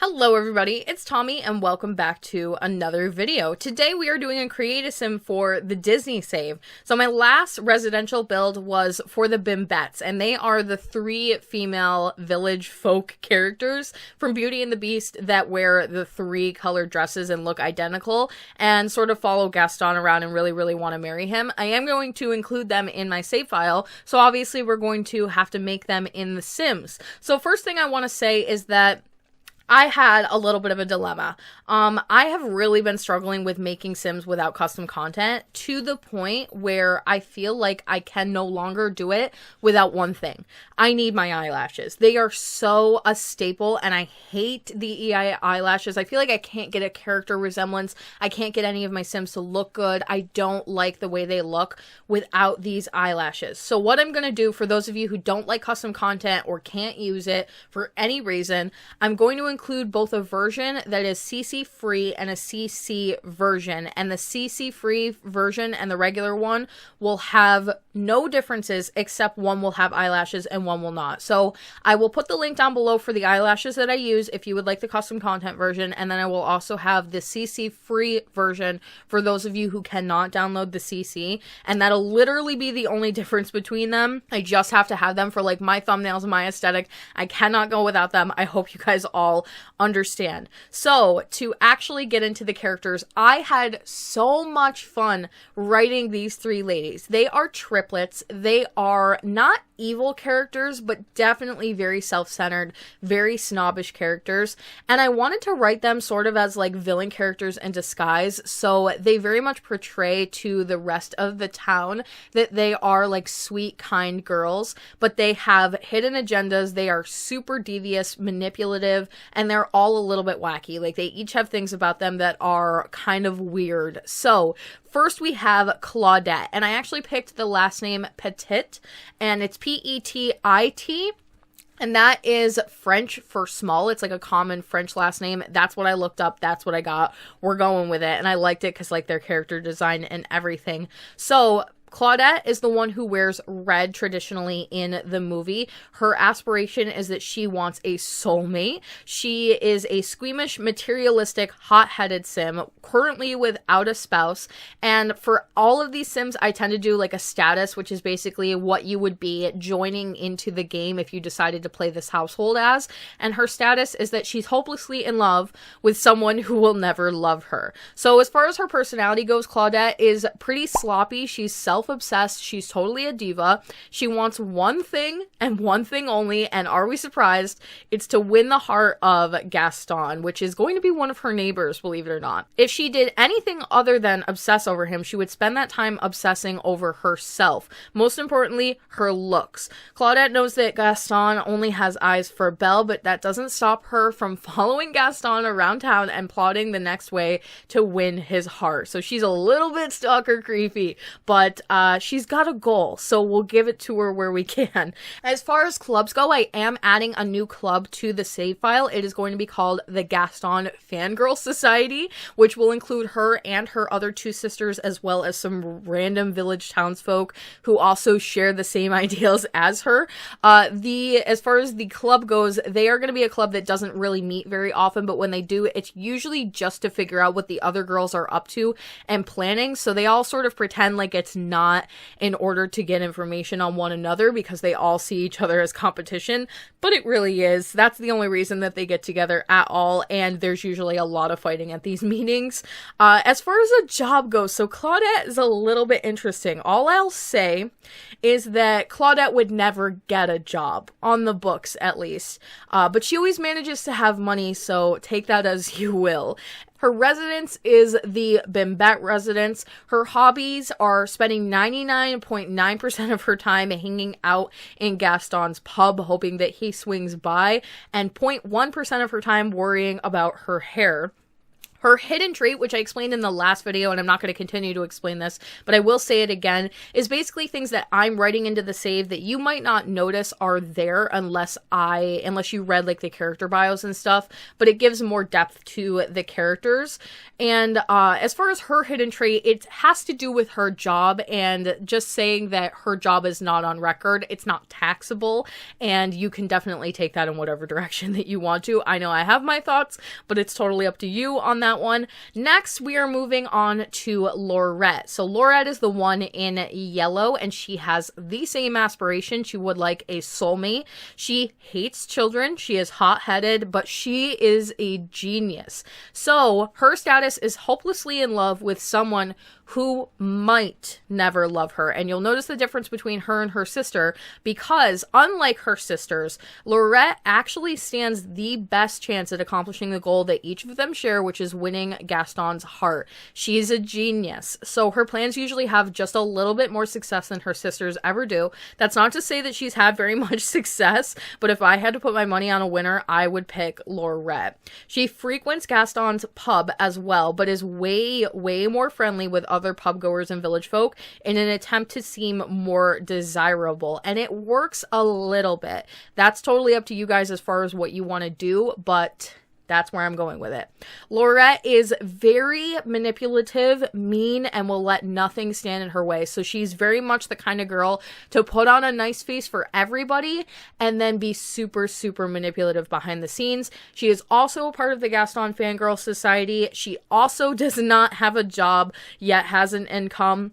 Hello everybody, it's Tommy and welcome back to another video. Today we are doing a create a sim for the Disney save. So my last residential build was for the Bimbettes, and they are the three female village folk characters from Beauty and the Beast that wear the three colored dresses and look identical and sort of follow Gaston around and really want to marry him. I am going to include them in my save file, so obviously we're going to have to make them in the Sims. So first thing I want to say is that I had a little bit of a dilemma. I have really been struggling with making Sims without custom content to the point where I feel like I can no longer do it without one thing. I need my eyelashes. They are so a staple and I hate the EI eyelashes. I feel like I can't get a character resemblance. I can't get any of my Sims to look good. I don't like the way they look without these eyelashes. So what I'm going to do for those of you who don't like custom content or can't use it for any reason, I'm going to include both a version that is CC free and a CC version, and the CC free version and the regular one will have no differences except one will have eyelashes and one will not. So I will put the link down below for the eyelashes that I use if you would like the custom content version, and then I will also have the CC free version for those of you who cannot download the CC, and that'll literally be the only difference between them. I just have to have them for like my thumbnails and my aesthetic. I cannot go without them. I hope you guys all understand. So to actually get into the characters, I had so much fun writing these three ladies. They are triplets. They are not evil characters, but definitely very self-centered, very snobbish characters. And I wanted to write them sort of as like villain characters in disguise. So they very much portray to the rest of the town that they are like sweet, kind girls, but they have hidden agendas. They are super devious, manipulative, and they're all a little bit wacky. Like they each have things about them that are kind of weird. So first we have Claudette, and I actually picked the last name Petit, and it's P-E-T-I-T. And that is French for small. It's like a common French last name. That's what I looked up. That's what I got. We're going with it. And I liked it because like their character design and everything. So Claudette is the one who wears red traditionally in the movie. Her aspiration is that she wants a soulmate. She is a squeamish, materialistic, hot-headed sim, currently without a spouse. And for all of these sims, I tend to do like a status, which is basically what you would be joining into the game if you decided to play this household as. And her status is that she's hopelessly in love with someone who will never love her. So as far as her personality goes, Claudette is pretty sloppy. She's self-obsessed. She's totally a diva. She wants one thing and one thing only, and are we surprised? It's to win the heart of Gaston, which is going to be one of her neighbors, believe it or not. If she did anything other than obsess over him, she would spend that time obsessing over herself. Most importantly, her looks. Claudette knows that Gaston only has eyes for Belle, but that doesn't stop her from following Gaston around town and plotting the next way to win his heart. So she's a little bit stalker creepy, but she's got a goal, so we'll give it to her where we can. As far as clubs go, I am adding a new club to the save file. It is going to be called the Gaston Fangirl Society, which will include her and her other two sisters, as well as some random village townsfolk who also share the same ideals as her. As far as the club goes, they are going to be a club that doesn't really meet very often, but when they do, it's usually just to figure out what the other girls are up to and planning. So they all sort of pretend like it's not in order to get information on one another because they all see each other as competition, but it really is. That's the only reason that they get together at all, and there's usually a lot of fighting at these meetings. As far as a job goes, so Claudette is a little bit interesting. All I'll say is that Claudette would never get a job, on the books at least, but she always manages to have money, so take that as you will. Her residence is the Bimbette residence. Her hobbies are spending 99.9% of her time hanging out in Gaston's pub, hoping that he swings by, and 0.1% of her time worrying about her hair. Her hidden trait, which I explained in the last video, and I'm not going to continue to explain this, but I will say it again, is basically things that I'm writing into the save that you might not notice are there unless you read like the character bios and stuff, but it gives more depth to the characters. And as far as her hidden trait, it has to do with her job, and just saying that her job is not on record. It's not taxable, and you can definitely take that in whatever direction that you want to. I know I have my thoughts, but it's totally up to you on that one. Next, we are moving on to Laurette. So Laurette is the one in yellow, and she has the same aspiration. She would like a soulmate. She hates children. She is hot-headed, but she is a genius. So her status is hopelessly in love with someone who might never love her. And you'll notice the difference between her and her sister, because unlike her sisters, Laurette actually stands the best chance at accomplishing the goal that each of them share, which is winning Gaston's heart. She's a genius, so her plans usually have just a little bit more success than her sisters ever do. That's not to say that she's had very much success, but if I had to put my money on a winner, I would pick Laurette. She frequents Gaston's pub as well, but is way more friendly with other pub goers and village folk in an attempt to seem more desirable, and it works a little bit. That's totally up to you guys as far as what you want to do, but that's where I'm going with it. Laurette is very manipulative, mean, and will let nothing stand in her way. So she's very much the kind of girl to put on a nice face for everybody and then be super manipulative behind the scenes. She is also a part of the Gaston Fangirl Society. She also does not have a job, yet has an income.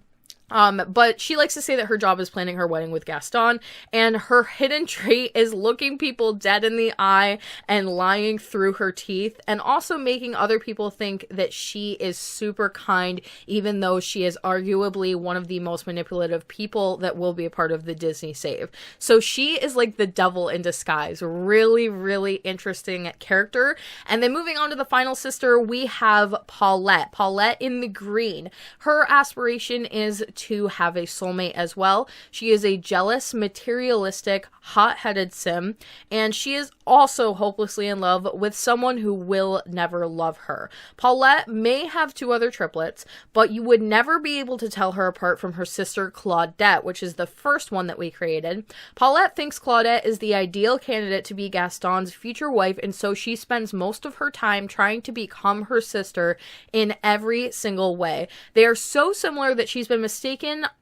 But she likes to say that her job is planning her wedding with Gaston, and her hidden trait is looking people dead in the eye and lying through her teeth, and also making other people think that she is super kind, even though she is arguably one of the most manipulative people that will be a part of the Disney save. So she is like the devil in disguise. Really interesting character. And then moving on to the final sister, we have Paulette. Paulette in the green. Her aspiration is to have a soulmate as well. She is a jealous, materialistic, hot-headed sim, and she is also hopelessly in love with someone who will never love her. Paulette may have 2 other triplets, but you would never be able to tell her apart from her sister Claudette, which is the first one that we created. Paulette thinks Claudette is the ideal candidate to be Gaston's future wife, and so she spends most of her time trying to become her sister in every single way. They are so similar that she's been mistaken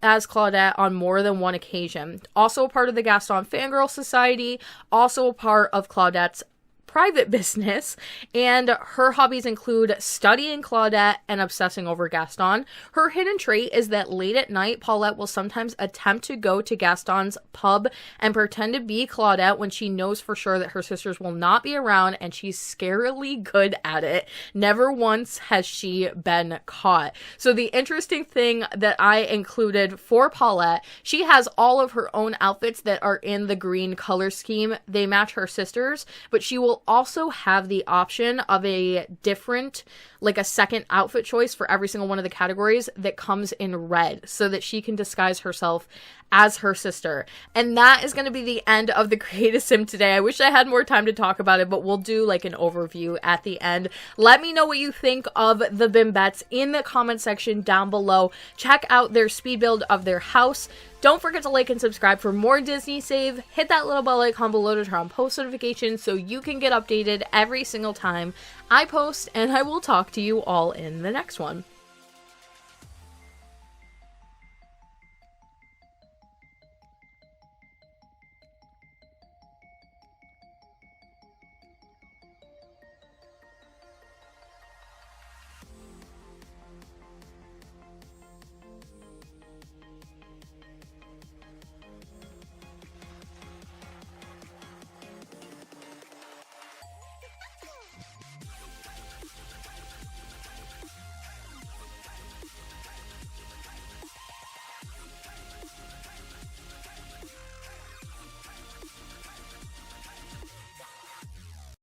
as Claudette on more than one occasion. Also a part of the Gaston Fangirl Society, also a part of Claudette's private business, and her hobbies include studying Claudette and obsessing over Gaston. Her hidden trait is that late at night, Paulette will sometimes attempt to go to Gaston's pub and pretend to be Claudette when she knows for sure that her sisters will not be around, and she's scarily good at it. Never once has she been caught. So the interesting thing that I included for Paulette, she has all of her own outfits that are in the green color scheme. They match her sisters, but she will also have the option of a different, like a second outfit choice for every single one of the categories that comes in red, so that she can disguise herself as her sister. And that is going to be the end of the Create a Sim today. I wish I had more time to talk about it, but we'll do like an overview at the end. Let me know what you think of the Bimbettes in the comment section down below. Check out their speed build of their house. Don't forget to like and subscribe for more Disney Save. Hit that little bell icon below to turn on post notifications so you can get updated every single time I post, and I will talk to you all in the next one.